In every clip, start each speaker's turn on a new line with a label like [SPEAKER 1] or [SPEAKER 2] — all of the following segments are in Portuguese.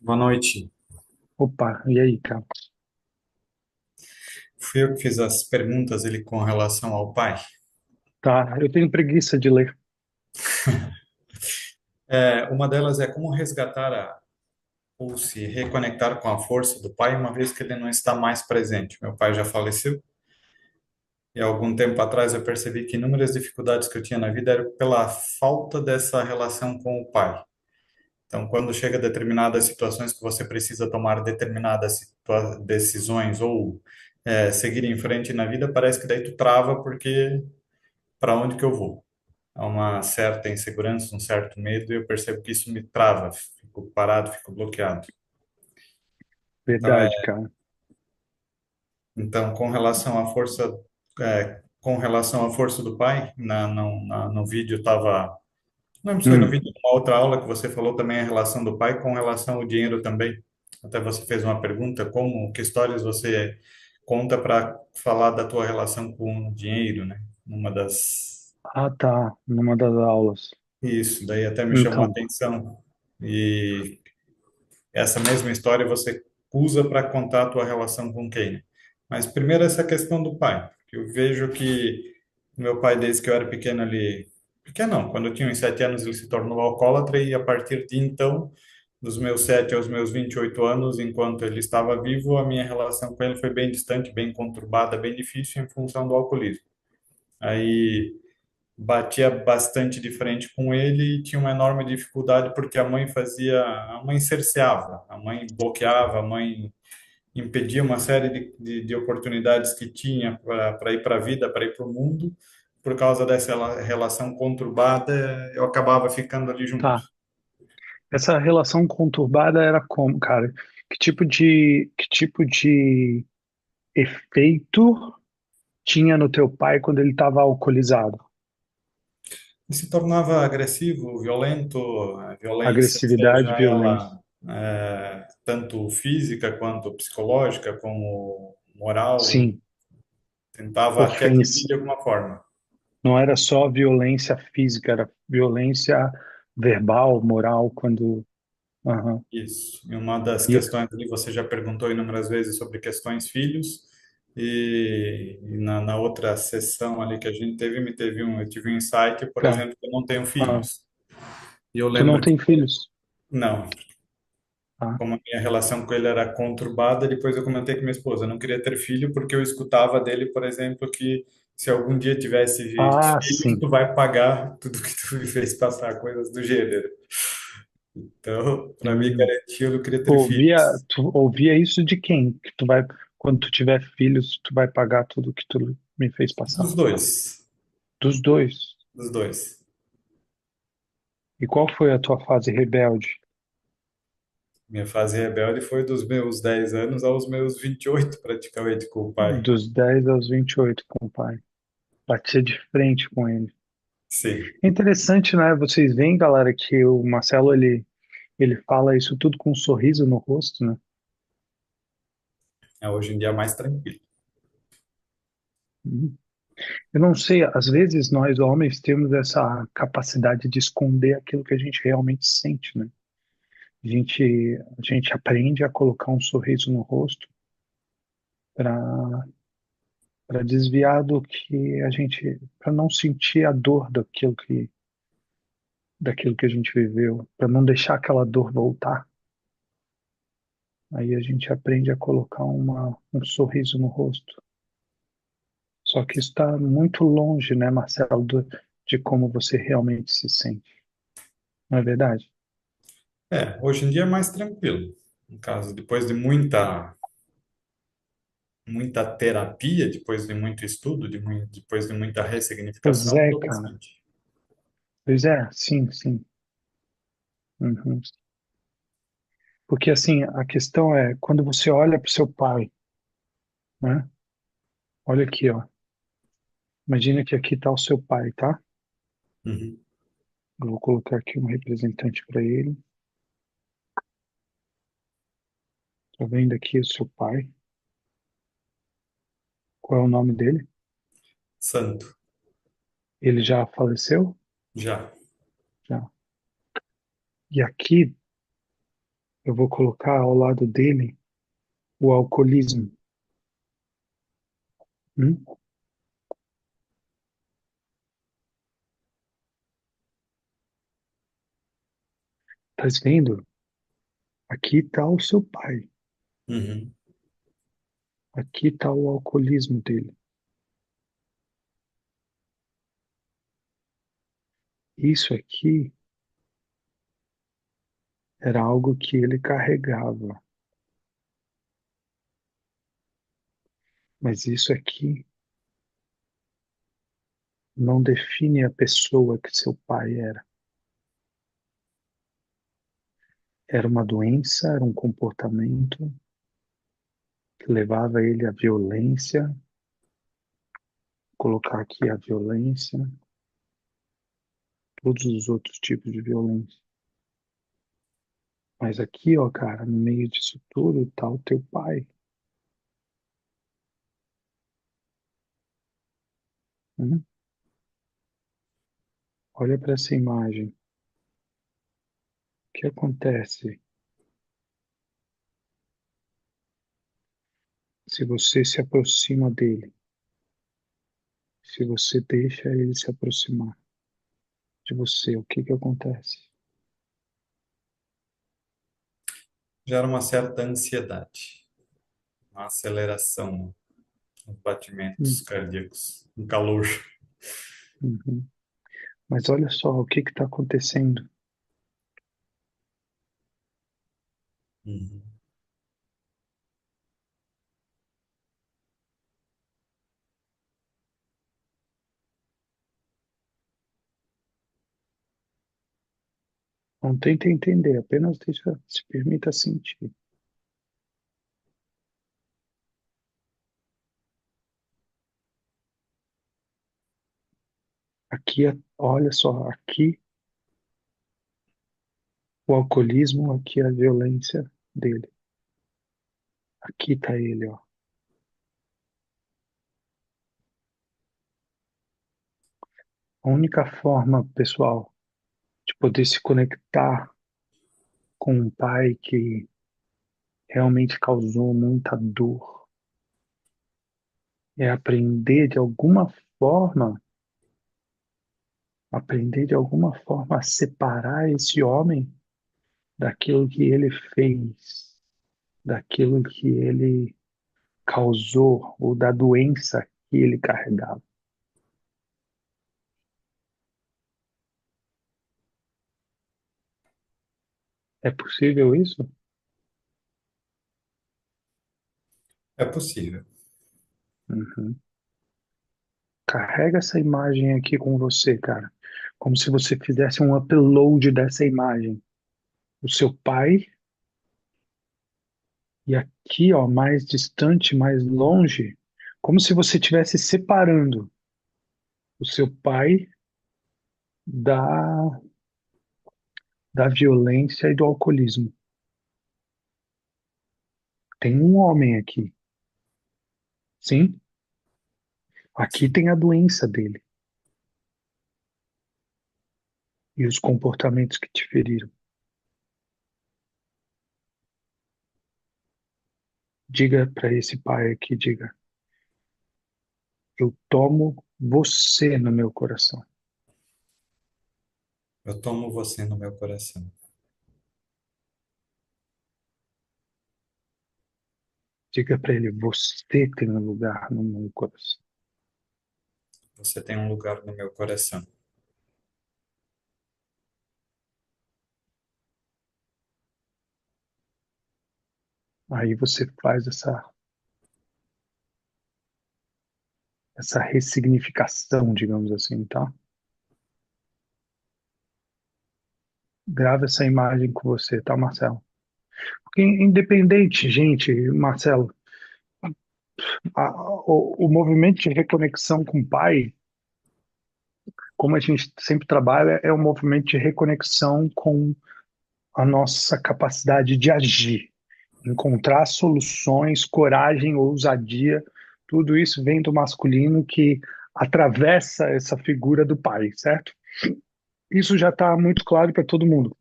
[SPEAKER 1] Boa noite.
[SPEAKER 2] Opa, e aí, cara?
[SPEAKER 1] Fui eu que fiz as perguntas ali com relação ao pai.
[SPEAKER 2] Tá, eu tenho preguiça de ler.
[SPEAKER 1] Uma delas é como resgatar ou se reconectar com a força do pai, uma vez que ele não está mais presente. Meu pai já faleceu e há algum tempo atrás eu percebi que inúmeras dificuldades que eu tinha na vida eram pela falta dessa relação com o pai. Então, quando chega a determinadas situações que você precisa tomar determinadas decisões ou seguir em frente na vida, parece que daí tu trava porque para onde que eu vou? Há uma certa insegurança, um certo medo, e eu percebo que isso me trava, fico parado, fico bloqueado. Então,
[SPEAKER 2] Verdade, cara.
[SPEAKER 1] com relação à força, com relação à força do pai, no vídeo estava, não lembro se foi no
[SPEAKER 2] Hum.
[SPEAKER 1] vídeo de uma outra aula que você falou também a relação do pai com relação ao dinheiro também. Até você fez uma pergunta, que histórias você conta para falar da tua relação com o dinheiro, né? Uma das
[SPEAKER 2] Ah, tá, numa das aulas.
[SPEAKER 1] Isso, daí até me chamou a
[SPEAKER 2] Então,
[SPEAKER 1] atenção. E essa mesma história você usa para contar a tua relação com quem, né? Mas primeiro essa questão do pai, que eu vejo que meu pai, desde que eu era pequeno, pequeno não, quando eu tinha uns 7 anos, ele se tornou alcoólatra e a partir de então, dos meus 7 aos meus 28 anos, enquanto ele estava vivo, a minha relação com ele foi bem distante, bem conturbada, bem difícil em função do alcoolismo. Aí batia bastante de frente com ele e tinha uma enorme dificuldade porque a mãe cerceava, a mãe bloqueava, a mãe impedia uma série de oportunidades que tinha para ir para a vida, para ir para o mundo. Por causa dessa relação conturbada, eu acabava ficando ali junto.
[SPEAKER 2] tá. Essa relação conturbada era como, cara? Que tipo de efeito tinha no teu pai quando ele estava alcoolizado?
[SPEAKER 1] E se tornava agressivo, violento, a violência,
[SPEAKER 2] Agressividade,
[SPEAKER 1] seja
[SPEAKER 2] violência.
[SPEAKER 1] ela tanto física quanto psicológica, como moral,
[SPEAKER 2] Sim,
[SPEAKER 1] tentava te atingir
[SPEAKER 2] ofensa.
[SPEAKER 1] de alguma forma.
[SPEAKER 2] Não era só violência física, era violência verbal, moral, quando. Aham.
[SPEAKER 1] Isso. E uma das
[SPEAKER 2] E-
[SPEAKER 1] questões ali, você já perguntou inúmeras vezes sobre questões filhos, e na outra sessão ali que a gente teve, eu tive um insight, por
[SPEAKER 2] Tá.
[SPEAKER 1] exemplo, que eu não tenho
[SPEAKER 2] Ah,
[SPEAKER 1] filhos. E eu
[SPEAKER 2] tu não
[SPEAKER 1] lembro que,
[SPEAKER 2] tem filhos?
[SPEAKER 1] não,
[SPEAKER 2] Tá.
[SPEAKER 1] como a minha relação com ele era conturbada, depois eu comentei com minha esposa, eu não queria ter filho porque eu escutava dele, por exemplo, que se algum dia tivesse
[SPEAKER 2] Ah,
[SPEAKER 1] filhos,
[SPEAKER 2] sim.
[SPEAKER 1] tu vai pagar tudo que tu me fez passar, coisas do gênero. Então, para mim,
[SPEAKER 2] Sim.
[SPEAKER 1] garantia, eu não queria ter filhos.
[SPEAKER 2] Tu ouvia isso de quem? Que tu vai, quando tu tiver filhos, tu vai pagar tudo que tu me fez passar.
[SPEAKER 1] Dos dois.
[SPEAKER 2] Dos dois.
[SPEAKER 1] Dos dois.
[SPEAKER 2] E qual foi a tua fase rebelde?
[SPEAKER 1] Minha fase rebelde foi dos meus 10 anos aos meus 28 praticamente, com o pai.
[SPEAKER 2] Dos 10 aos 28 com o pai. Batia de frente com ele.
[SPEAKER 1] Sim.
[SPEAKER 2] É interessante, né? Vocês veem, galera, que o Marcelo, ele fala isso tudo com um sorriso no rosto, né?
[SPEAKER 1] Hoje em dia é mais tranquilo.
[SPEAKER 2] Uhum. Eu não sei, às vezes nós homens temos essa capacidade de esconder aquilo que a gente realmente sente, né? A gente aprende a colocar um sorriso no rosto para desviar do que a gente, para não sentir a dor daquilo que a gente viveu, para não deixar aquela dor voltar. Aí a gente aprende a colocar um sorriso no rosto. Só que isso está muito longe, né, Marcelo, de como você realmente se sente. Não é verdade?
[SPEAKER 1] Hoje em dia é mais tranquilo. No caso, depois de muita terapia, depois de muito estudo, depois de muita
[SPEAKER 2] Pois
[SPEAKER 1] ressignificação,
[SPEAKER 2] é,
[SPEAKER 1] mudou
[SPEAKER 2] cara.
[SPEAKER 1] bastante.
[SPEAKER 2] Pois é, sim, sim. Uhum. Porque assim, a questão é, quando você olha para o seu pai, né? Olha aqui, ó. Imagina que aqui está o seu pai, tá?
[SPEAKER 1] Uhum.
[SPEAKER 2] Eu vou colocar aqui um representante para ele. Tá vendo aqui o seu pai? Qual é o nome dele?
[SPEAKER 1] Santo,
[SPEAKER 2] Ele já faleceu?
[SPEAKER 1] já.
[SPEAKER 2] Já. E aqui Eu vou colocar ao lado dele o alcoolismo. Hum? Tá vendo? Aqui está o seu pai.
[SPEAKER 1] Uhum.
[SPEAKER 2] Aqui está o alcoolismo dele. Isso aqui era algo que ele carregava. Mas isso aqui não define a pessoa que seu pai era. Era uma doença, era um comportamento que levava ele à violência. Colocar aqui a violência, todos os outros tipos de violência. Mas aqui, ó, cara, no meio disso tudo tá o teu pai. Né? Olha para essa imagem. O que acontece se você se aproxima dele? Se você deixa ele se aproximar de você, o que que acontece?
[SPEAKER 1] Gera uma certa ansiedade, uma aceleração nos batimentos
[SPEAKER 2] Hum,
[SPEAKER 1] cardíacos, um calor.
[SPEAKER 2] uhum. Mas olha só o que está acontecendo.
[SPEAKER 1] Uhum.
[SPEAKER 2] Não tenta entender, apenas deixa, se permita sentir. Aqui, olha só, aqui o alcoolismo, aqui a violência dele. Aqui tá ele, ó. A única forma, pessoal, de poder se conectar com um pai que realmente causou muita dor é aprender de alguma forma a separar esse homem daquilo que ele fez, daquilo que ele causou ou da doença que ele carregava. É possível isso?
[SPEAKER 1] É possível.
[SPEAKER 2] Uhum. Carrega essa imagem aqui com você, cara. Como se você fizesse um upload dessa imagem. O seu pai, e aqui, ó, mais distante, mais longe, como se você estivesse separando o seu pai da, da violência e do alcoolismo. Tem um homem aqui, sim? Aqui
[SPEAKER 1] Sim.
[SPEAKER 2] tem a doença dele e os comportamentos que te feriram. Diga para esse pai aqui, diga, eu tomo você no meu coração.
[SPEAKER 1] Eu tomo você no meu coração.
[SPEAKER 2] Diga para ele, você tem um lugar no meu coração.
[SPEAKER 1] Você tem um lugar no meu coração.
[SPEAKER 2] Aí você faz essa ressignificação, digamos assim, tá? Grava essa imagem com você, tá, Marcelo? Porque independente, gente, Marcelo, o movimento de reconexão com o pai, como a gente sempre trabalha, é um movimento de reconexão com a nossa capacidade de agir, encontrar soluções, coragem, ousadia, tudo isso vem do masculino que atravessa essa figura do pai, certo? Isso já está muito claro para todo mundo.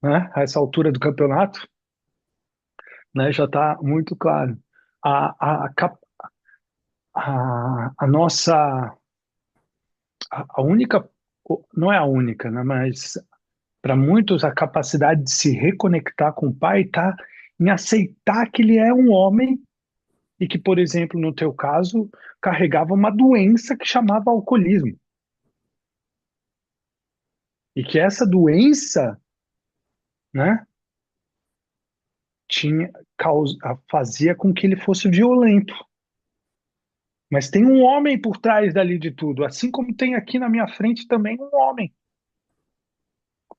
[SPEAKER 2] né? A essa altura do campeonato, né? Já está muito claro. A, a, cap- a nossa, a única, não é a única, né? Mas para muitos a capacidade de se reconectar com o pai está em aceitar que ele é um homem e que, por exemplo, no teu caso, carregava uma doença que chamava alcoolismo. E que essa doença, né, tinha fazia com que ele fosse violento. Mas tem um homem por trás dali de tudo, assim como tem aqui na minha frente também um homem,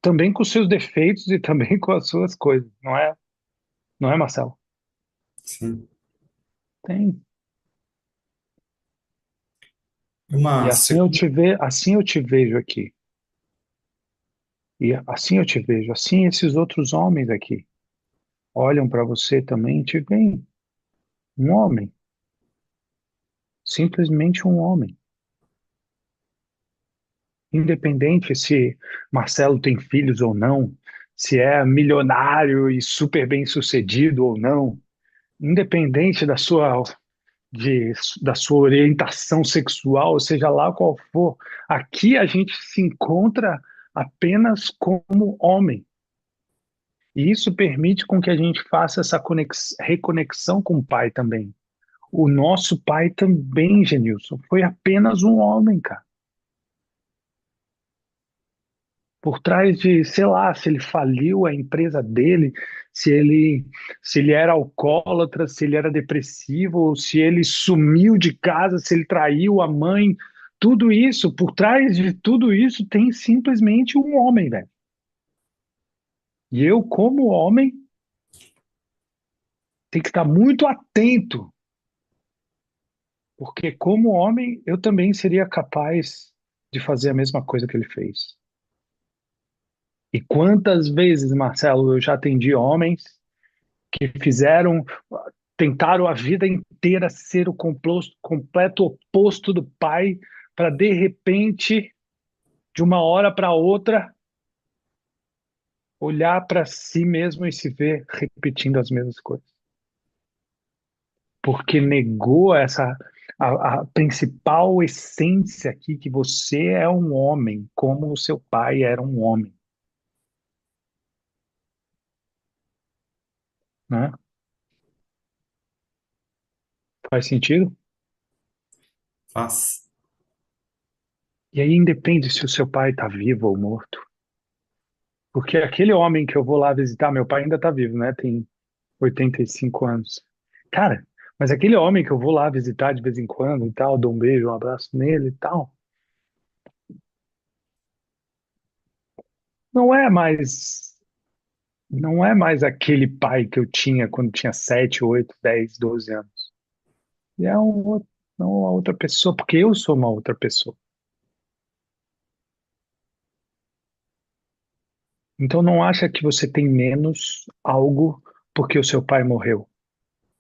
[SPEAKER 2] também com seus defeitos e também com as suas coisas, não é, Marcelo?
[SPEAKER 1] Sim.
[SPEAKER 2] Tem. E
[SPEAKER 1] Uma segunda,
[SPEAKER 2] assim eu te vejo aqui. E assim eu te vejo, assim esses outros homens aqui olham para você também e te veem um homem, simplesmente um homem. Independente se Marcelo tem filhos ou não, se é milionário e super bem-sucedido ou não, independente da sua orientação sexual, seja lá qual for, aqui a gente se encontra apenas como homem. E isso permite com que a gente faça essa reconexão com o pai também. O nosso pai também, Genilson, foi apenas um homem, cara. Por trás de, sei lá, se ele faliu a empresa dele, se ele era alcoólatra, se ele era depressivo, ou se ele sumiu de casa, se ele traiu a mãe, tudo isso, por trás de tudo isso tem simplesmente um homem, velho. E eu, como homem, tenho que estar muito atento, porque como homem, eu também seria capaz de fazer a mesma coisa que ele fez. E quantas vezes, Marcelo, eu já atendi homens que tentaram a vida inteira ser o completo oposto do pai, para de repente, de uma hora para outra, olhar para si mesmo e se ver repetindo as mesmas coisas. Porque negou a principal essência aqui, que você é um homem, como o seu pai era um homem, né? Faz sentido?
[SPEAKER 1] faz.
[SPEAKER 2] E aí independe se o seu pai está vivo ou morto. Porque aquele homem que eu vou lá visitar, meu pai ainda está vivo, né? Tem 85 anos. Cara, mas aquele homem que eu vou lá visitar de vez em quando e tal, dou um beijo, um abraço nele e tal, não é mais, não é mais aquele pai que eu tinha quando tinha 7, 8, 10, 12 anos. E é uma outra pessoa, porque eu sou uma outra pessoa. Então não acha que você tem menos algo porque o seu pai morreu,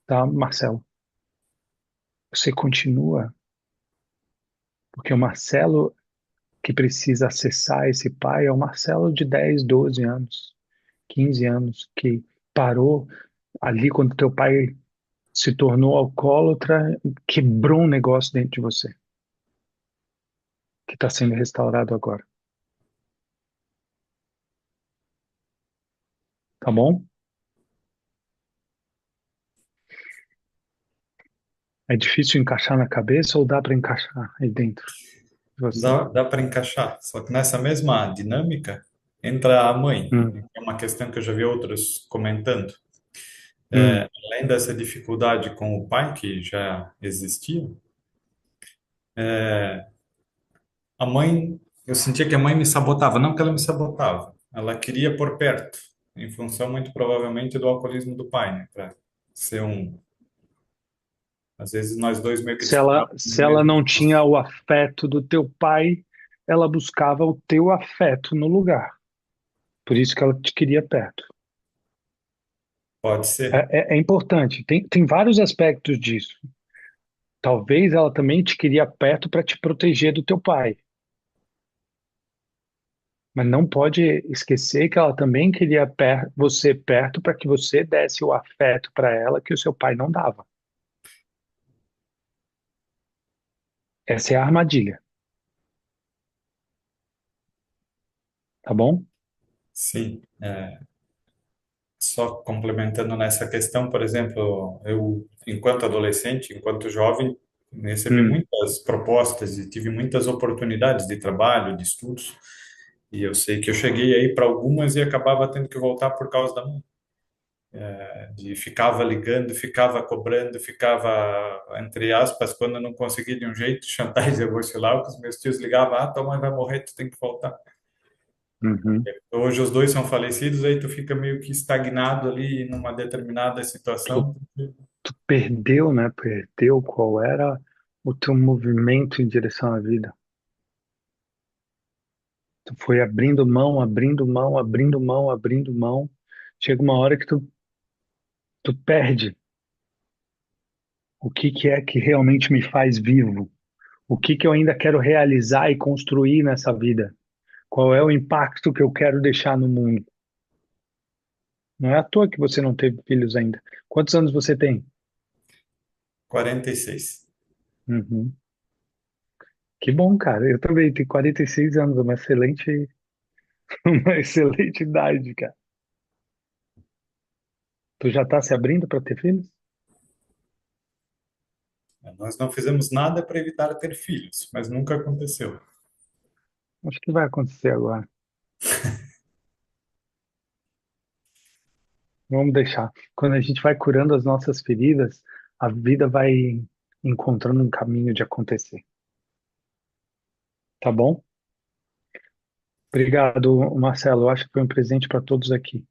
[SPEAKER 2] tá, Marcelo? Você continua, porque o Marcelo que precisa acessar esse pai é o Marcelo de 10, 12 anos, 15 anos, que parou ali quando teu pai se tornou alcoólatra, quebrou um negócio dentro de você, que está sendo restaurado agora. Tá bom? É difícil encaixar na cabeça ou dá para encaixar aí dentro de você?
[SPEAKER 1] Dá para encaixar. Só que nessa mesma dinâmica entra a mãe.
[SPEAKER 2] Hum,
[SPEAKER 1] É uma questão que eu já vi outros comentando.
[SPEAKER 2] hum.
[SPEAKER 1] Além dessa dificuldade com o pai, que já existia, a mãe, eu sentia que a mãe me sabotava. Não que ela me sabotava, ela queria por perto, em função muito provavelmente do alcoolismo do pai, né? Para ser um. Às vezes nós dois meio que disputávamos o
[SPEAKER 2] Se ela
[SPEAKER 1] mesmo
[SPEAKER 2] não tinha
[SPEAKER 1] posto.
[SPEAKER 2] o afeto do teu pai, ela buscava o teu afeto no lugar. Por isso que ela te queria perto.
[SPEAKER 1] Pode ser.
[SPEAKER 2] É importante. Tem vários aspectos disso. Talvez ela também te queria perto para te proteger do teu pai, Mas não pode esquecer que ela também queria você perto para que você desse o afeto para ela que o seu pai não dava. Essa é a armadilha, tá bom?
[SPEAKER 1] Sim. Só complementando nessa questão, por exemplo, eu, enquanto adolescente, enquanto jovem, recebi
[SPEAKER 2] Hum,
[SPEAKER 1] muitas propostas e tive muitas oportunidades de trabalho, de estudos, e eu sei que eu cheguei aí para algumas e acabava tendo que voltar por causa da mãe. E ficava ligando, ficava cobrando, ficava, entre aspas, quando eu não conseguia de um jeito, chantagem emocional, que os meus tios ligavam, ah, tua mãe vai morrer, tu tem que voltar.
[SPEAKER 2] uhum.
[SPEAKER 1] Hoje os dois são falecidos, aí tu fica meio que estagnado ali numa determinada
[SPEAKER 2] Tu,
[SPEAKER 1] situação.
[SPEAKER 2] tu perdeu, né? Perdeu qual era o teu movimento em direção à vida. Tu foi abrindo mão, abrindo mão, abrindo mão, abrindo mão. Chega uma hora que tu perde o que que é que realmente me faz vivo. O que que eu ainda quero realizar e construir nessa vida? Qual é o impacto que eu quero deixar no mundo? Não é à toa que você não teve filhos ainda. Quantos anos você tem?
[SPEAKER 1] 46.
[SPEAKER 2] Uhum. Que bom, cara. Eu também tenho 46 anos, uma excelente, uma excelente idade, cara. Tu já tá se abrindo para ter filhos?
[SPEAKER 1] Nós não fizemos nada para evitar ter filhos, mas nunca aconteceu.
[SPEAKER 2] Acho que vai acontecer agora. Vamos deixar. Quando a gente vai curando as nossas feridas, a vida vai encontrando um caminho de acontecer. Tá bom? Obrigado, Marcelo. Eu acho que foi um presente para todos aqui.